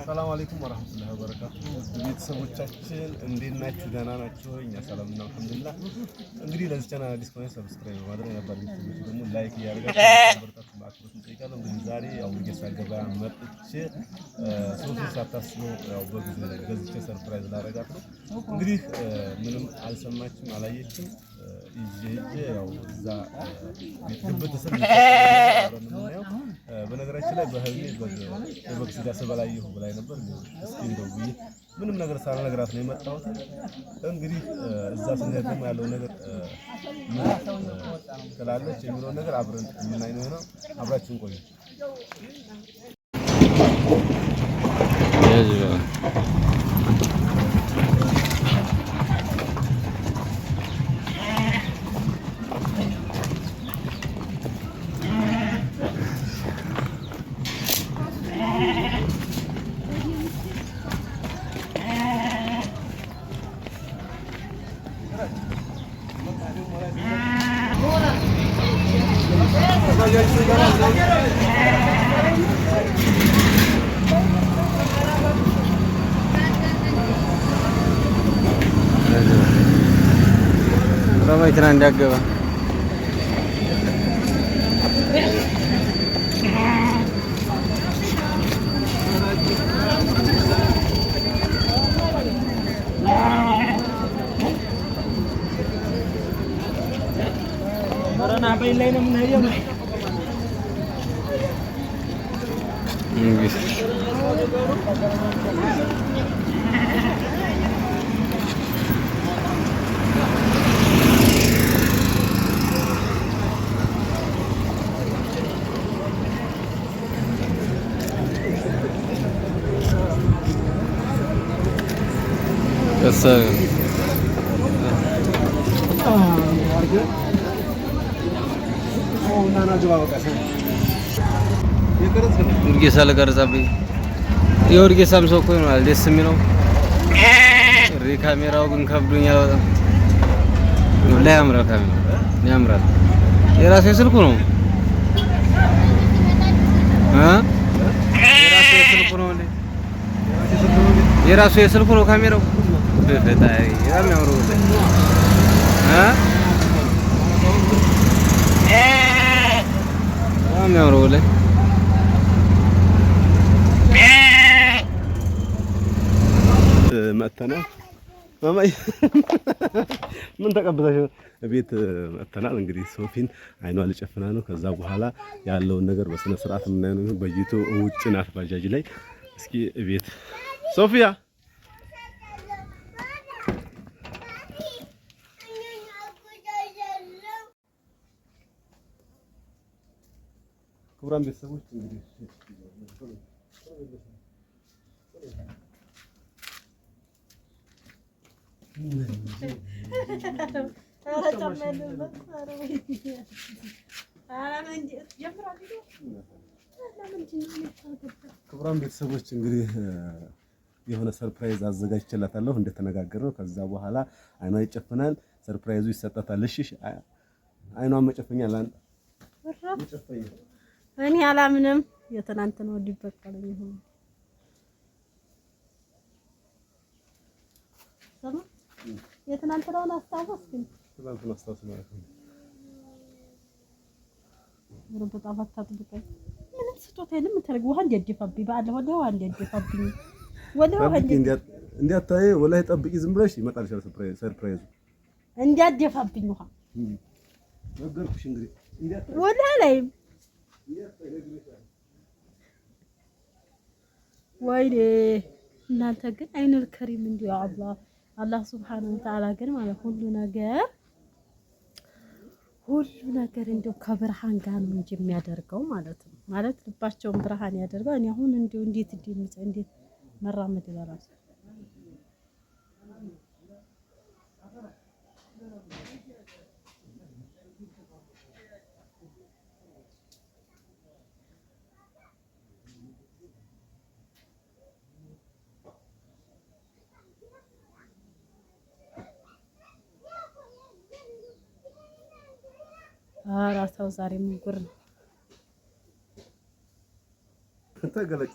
ሰላም አለይኩም ወራህመቱላሂ ወበረካቱሁ። ቤተሰቦቻችን እንዴት ናችሁ? ደህና ናችሁ? እኛ ሰላም ነው አልሐምዱሊላህ። እንግዲህ ለዚህ ቻናል አዲስ ከሆነ ሰብስክራይብ ማድረግ ነበር። ቤተሰቦች ደግሞ ላይክ ያደርጋችሁ በርታችሁ ማክሮት እንጠይቃለን። እንግዲህ ዛሬ ያው ወጌሳ ገበያ መጥቼ ሶስት ሳታስኖ ያው በጊዜ ገዝቼ ሰርፕራይዝ ላደርጋት ነው። እንግዲህ ምንም አልሰማችም አላየችም። ይዤ ያው እዛ ግብት ስር ነው። በነገራችን ላይ በህልሜ በበግ ስጋ ስበላየሁ ብላኝ ነበር። እስኪ እንደው ብዬ ምንም ነገር ሳልነግራት ነው የመጣሁት። እንግዲህ እዛ ስንሄድ ደግሞ ያለው ነገር ምን ትላለች የሚለው ነገር አብረን የምናይ ነው። አብራችሁን ቆዩ። Ramai tenan daga ba. Marana apa ilai na menaya ba? Kesel. Urgesa ለቀረጻ ቢ የኡርጌሳም ሰው እኮ ይሆናል ደስ የሚለው ካሜራው ግን ከብዶኛል በጣም ላይ ያምራል። ካሜራው ያምራል። የራሴ ስልኩ ነው የራሱ የስልኩ ነው ካሜራው በፈጣሪ ያምራው ያምራው ላይ መተናል። ማማይ ምን ተቀበለሽ? ቤት መተናል። እንግዲህ ሶፊን አይኗ ልጨፍና ነው። ከዛ በኋላ ያለውን ነገር በስነ ስርዓት የምናየው ነው። በይቶ ውጭ ናት ባጃጅ ላይ። እስኪ ቤት ሶፊያ ክቡራን ቤተሰቦች እንግዲህ ክቡራን ቤተሰቦች እንግዲህ የሆነ ሰርፕራይዝ አዘጋጅቼላታለሁ እንደተነጋገርነው። ከዛ በኋላ አይኗ ይጨፈናል፣ ሰርፕራይዙ ይሰጣታል። እሺ አይኗን መጨፈኛ ላንተ እኔ አላምንም። የትናንትናው ሊበቀለኝ ይሁን ሰማ የትናንትናውን አስታወስኩኝ። ትናንትና አስታወስ ማለት ነው። በጣም አታጥብቀኝ። ምንም ስጦታ የለም የምታደርግ ውሃ እንዲያደፋብኝ በአለ ወዲያ ውሃ እንዲያደፋብኝ ወዲያ ውሃ እንዲያታይ ወላሂ ጠብቂ። ዝም ብለሽ ይመጣልሻል ሰርፕራይዙ እንዲያደፋብኝ ውሃ ነገርኩሽ። እንግዲህ ወላሂ ላይ ወይኔ እናንተ ግን አይነል ከሪም እንዲሁ አላህ ሱብሃነሁ ወተዓላ ግን ማለት ሁሉ ነገር እንደው ከብርሃን ጋር ነው እንጂ የሚያደርገው ማለት ነው። ማለት ልባቸውን ብርሃን ያደርጋል። እኔ አሁን እንደው እንዴት መራመድ ይላል። ራሳው ዛሬ ምንጉር ነው። ተገለጭ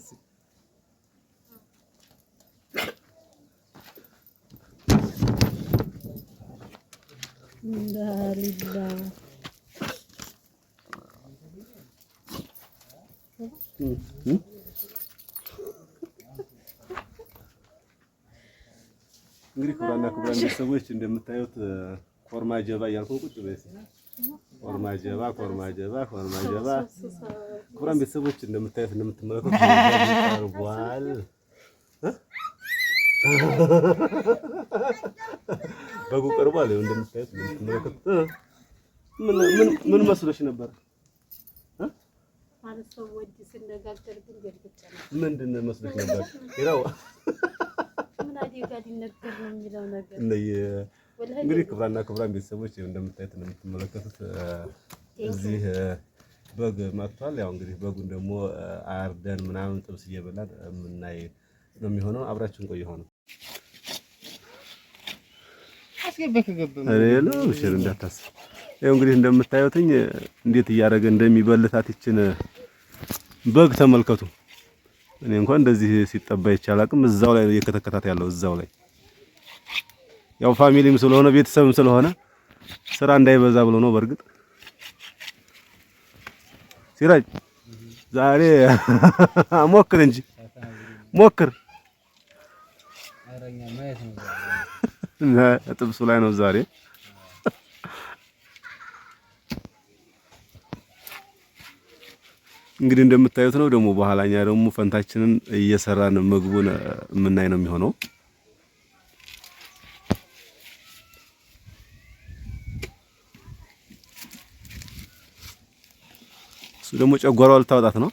እንዳሊላ እንግዲህ ክቡራና ክቡራን ቤተሰቦች እንደምታዩት ኮርማ ጀባ እያልኩ ቁጭ በይ ኮርማ ጀባ ክቡራን ቤተሰቦች እንደምታዩት እንደምትመለከቱት ቀርቧል። በጉ ቀርቧል። እንደምታዩት እንደምትመለከቱት ምን መስሎሽ ነበር? ማለት ሰው ወዲ ሲነጋገር ግን ገልብጫ ነው። ምንድን ነው መስሎሽ ነበር? ይራው ምን አዲጋ ሊነገር ነው የሚለው ነገር እንግዲህ ክቡራና ክቡራን ቤተሰቦች እንደምታዩት እንደምትመለከቱት እዚህ በግ መጥቷል። ያው እንግዲህ በጉን ደግሞ አርደን ምናምን ጥብስ እየበላን የምናይ ነው የሚሆነው። አብራችሁን ቆዩ። ሆነ አስገበከ ገበም አሬሎ ሽር እንዳታስብ። ያው እንግዲህ እንደምታዩትኝ እንዴት እያደረገ እንደሚበልታት ይችን በግ ተመልከቱ። እኔ እንኳን እንደዚህ ሲጠባ ይቻላልም። እዛው ላይ እየከተከታት ያለው እዛው ላይ ያው ፋሚሊም ስለሆነ ቤተሰብም ስለሆነ ስራ እንዳይበዛ ብሎ ነው። በርግጥ ሲራጅ ዛሬ ሞክር እንጂ ሞክር። አረኛ ማየት ነው ጥብሱ ላይ ነው ዛሬ። እንግዲህ እንደምታዩት ነው። ደግሞ በኋላኛ ደግሞ ፈንታችንን እየሰራን ምግቡን የምናይ ነው የሚሆነው። እሱ ደግሞ ጨጓራው ልታወጣት ነው።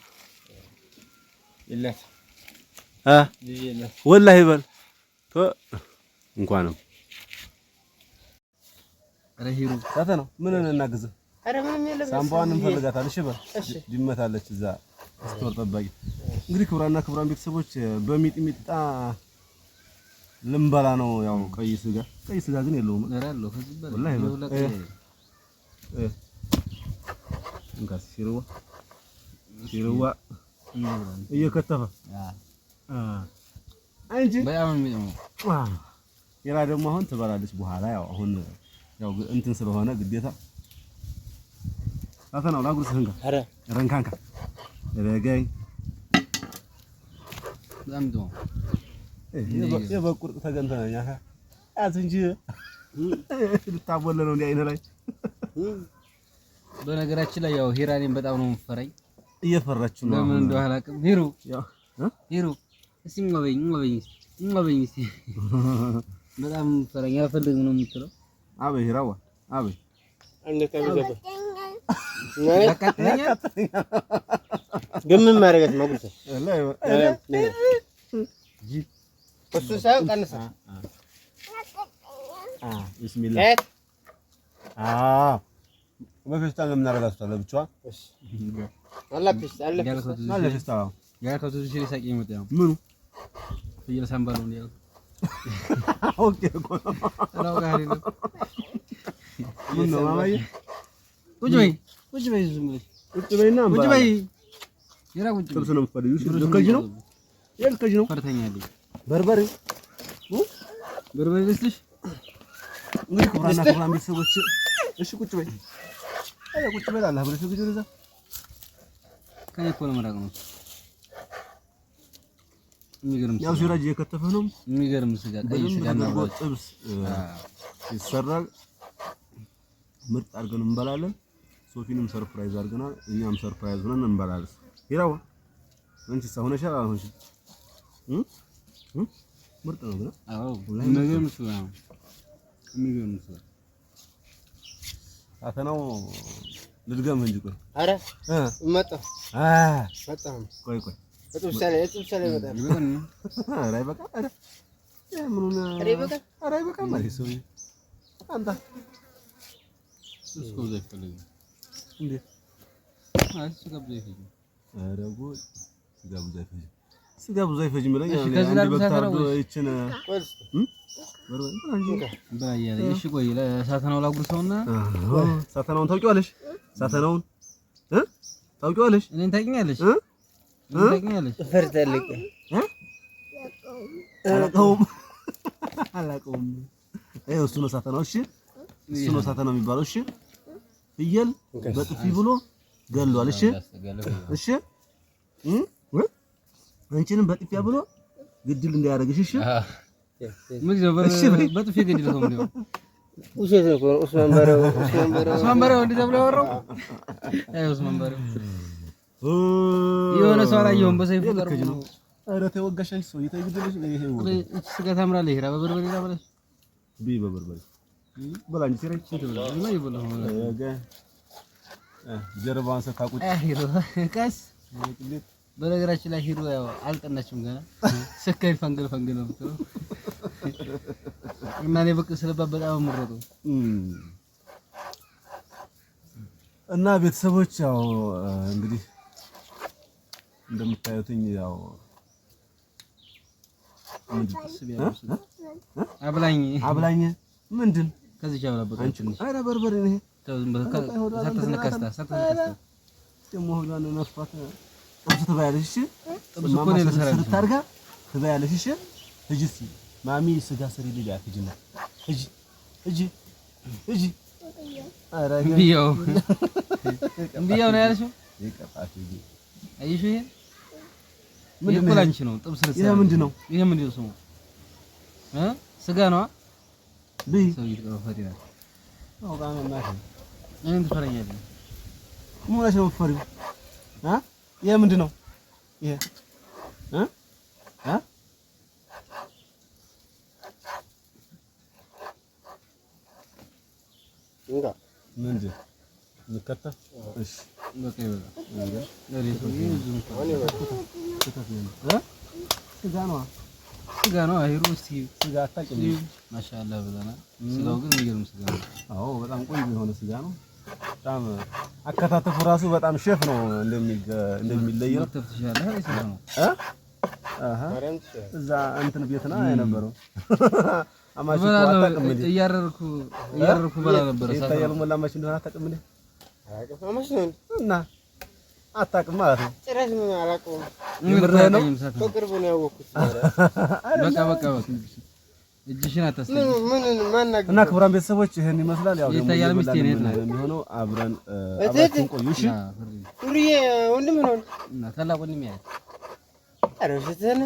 ይላት ወላሂ በል እንኳንም ረሂሩ ታተ ነው። ምን እናግዝ? አረ ምንም የለም። ሳምባዋን እንፈልጋታለን። እሺ በል ድመታለች እዛ ስቶር ጠባቂ። እንግዲህ ክቡራና ክቡራን ቤተሰቦች በሚጥሚጣ ልንበላ ነው። ያው ቀይ ስጋ ግን የለውም። እራለሁ ከዚህ በል ወላሂ እንካስ ሲሩዋ እየከተፈ አንቺ በጣም ነው የራ ደግሞ አሁን ትበላለች በኋላ። ያው አሁን ያው እንትን ስለሆነ ግዴታ አተናው ላጉርስህ እንካ አረ ረንካንካ ረጋኝ በጣም ነው የበቁርጥ ተገንተኛ ያዝ እንጂ ልታቦለ ነው እንዴ አይነ ላይ። በነገራችን ላይ ያው ሂራኔን በጣም ነው የምፈራኝ። እየፈራችሁ ነው? ለምን እንደው አላውቅም። ሂሩ እስኪ እንጎበኝ እስኪ በጣም ፈረኛ አልፈልግም ነው የምትለው። አበይ ሂራዋ አበይ አንተ ግን ምን ማድረጋት ማጉልተ እሱ ሳይሆን ቀንሳ ቢስሚላህ በፌስታል ለምን አደረጋችኋል? ለብቻዋ አላፊስ ፌስታል ያልከው ትንሽ ሊሳቂ ይመጣ ነው። ምኑ ፍየል ሳምባሉ ነው ያለው። ኦኬ እኮ ነው ጋር ነው። ምን ነው ማማዬ? ቁጭ በይ ዝም ብለሽ ቁጭ በይና ቁጭ በይ። ይራ ቁጭ ጥብስ ነው የምትፈልጊው? ልከጅ ነው የልከጅ ነው። ፈርተኛለኝ በርበሬ ልስልሽ። እንግዲህ ክቡራና ክቡራን ቤተሰቦች እሺ ቁጭ በይ። አይ ቁጭ በይ አላህ ብለሽ ግጅ ወደዛ ከኔ እኮ ነው መራቅ ነው። የሚገርም ያው ሲራጅ እየከተፈ ነው። የሚገርም ስጋ ቀይ ስጋ ነው። ጥብስ ይሰራል። ምርጥ አድርገን እንበላለን። ሶፊንም ሰርፕራይዝ አድርገናል። እኛም ሰርፕራይዝ ሆነን እንበላለን። ይራው አንቺ ሳሆነሻል አሁንሽ ምርጥ ነው ግን አዎ የሚገርም ስጋ ነው። የሚገርም ስጋ አተናው ልድገምህ እንጂ ቆይ አረ መጣ ቆይ እጥብስ ላይ መጣ አረ አይበቃ አረ ምኑን አረ አይበቃ ማለት ሰው አንተ እስኮ ዘይፈልግ እንዴ ስጋ ብዙ አይፈጅም። አረ ጎል ስጋ ብዙ አይፈጅም ብለኝ አንዴ በታርዶ ይችን እሺ ቆይ ለሳተናው ላጉርሰውና ሳተናውን ታውቂዋለሽ? ሳተናውን ታውቂዋለሽ? እኔን ታውቂኛለሽ? ታውቂኛለሽ? ፈርተልክ አላውቀውም። ይኸው እሱ ነው ሳተናው። እሺ እሱ ነው ሳተናው የሚባለው። እሺ ፍየል በጥፊ ብሎ ገሏል። እሺ እሺ አንቺንም በጥፊያ ብሎ ግድል እንዳያደርግሽ። እሺ ምን ነው በጥፊ ግድል ነው ማለት ነው? ውሸት ነው። ኡስማን በረው እንዴት ተብሎ ያወራው? አይ ኡስማን በረው የሆነ ሰው አላየሁም በሰይፉ ቀርቦ ነው። ኧረ ተወጋሽ አንቺ ሰው ይተግድልሽ። ይሄ እቺ ስጋ ታምራለህ። ሄራ በበርበሬ ላበላሽ ቢ በበርበሬ በላኝ ሲረች ነው ይበላው ጀርባዋን ስታቁጭ ሂሮ ቀስ በነገራችን ላይ ሂሮ ያው አልጠናችም ገና ሰከሪ ፈንገል ነው ብትለው እና እኔ በቃ ስለባ በጣም ምረጡ እና ቤተሰቦች ያው እንግዲህ እንደምታዩትኝ ያው አብላኝ ምንድን ከዚህ ጃብላ በቃ አረ በርበሬ ነው ይሄ ሳትነካስታ ደሞ ሆዷን ነፍቷት አንተ ትበያለሽ። እሺ ጥብስ እኮ ነው ለሰራሽ ታርጋ ትበያለሽ። እሺ እጂ ማሚ ስጋ ስሪ ልላት እጂ ነው እጂ አረ ቢያው ነው ያልሽው ይቀጣት እጂ አይሽ ይሄ ምንድን ነው ላንቺ ነው ጥብስ ልትሰራ ይሄ ምንድን ነው ስሙ ስጋ ነው ቢ ሰው ይተፈሪ ነው አው ጋር ማማሽ ምን ትፈረኛለህ? ምን ሆነሽ ነው የምትፈሪው? ይሄ ምንድን ነው ይሄ ምንድን እንከተፍ? እሺ በቃ ይበላ ስጋ ነው አይሩ እስቲ ስጋ አታውቂም? ማሻአላ ብለና ስጋው ግን የሚገርም ስጋ ነው። አዎ በጣም ቆንጆ የሆነ ስጋ ነው። በጣም አከታተፉ ራሱ በጣም ሼፍ ነው እንደሚለይ ነው። ተፍትሻለህ አይስ ነው እዛ እንትን ቤት ነው የነበረው አማሽ አታውቅም እንዴ? እያረርኩ በላ ነበር ይታያል። ሞላማች እንደሆነ አታውቅም እንዴ? አላውቅም። አማሽ ነው እና አታውቅም ማለት ነው። ጭራሽ ምን አላውቅም። ምንድነው ነው በቅርቡ ነው ያወቅሁት። በቃ እጅሽን አታስጠኝ። ምን ማናገር እና ክቡራን ቤተሰቦች ይሄን ይመስላል። ያው ደግሞ ይታያል። ሚስቴ ነው የሚሆነው አብረን ቆዩ። እሺ ኡሪዬ ወንድም ነው እና ታላቅ ወንድም ያለ አረሽተነ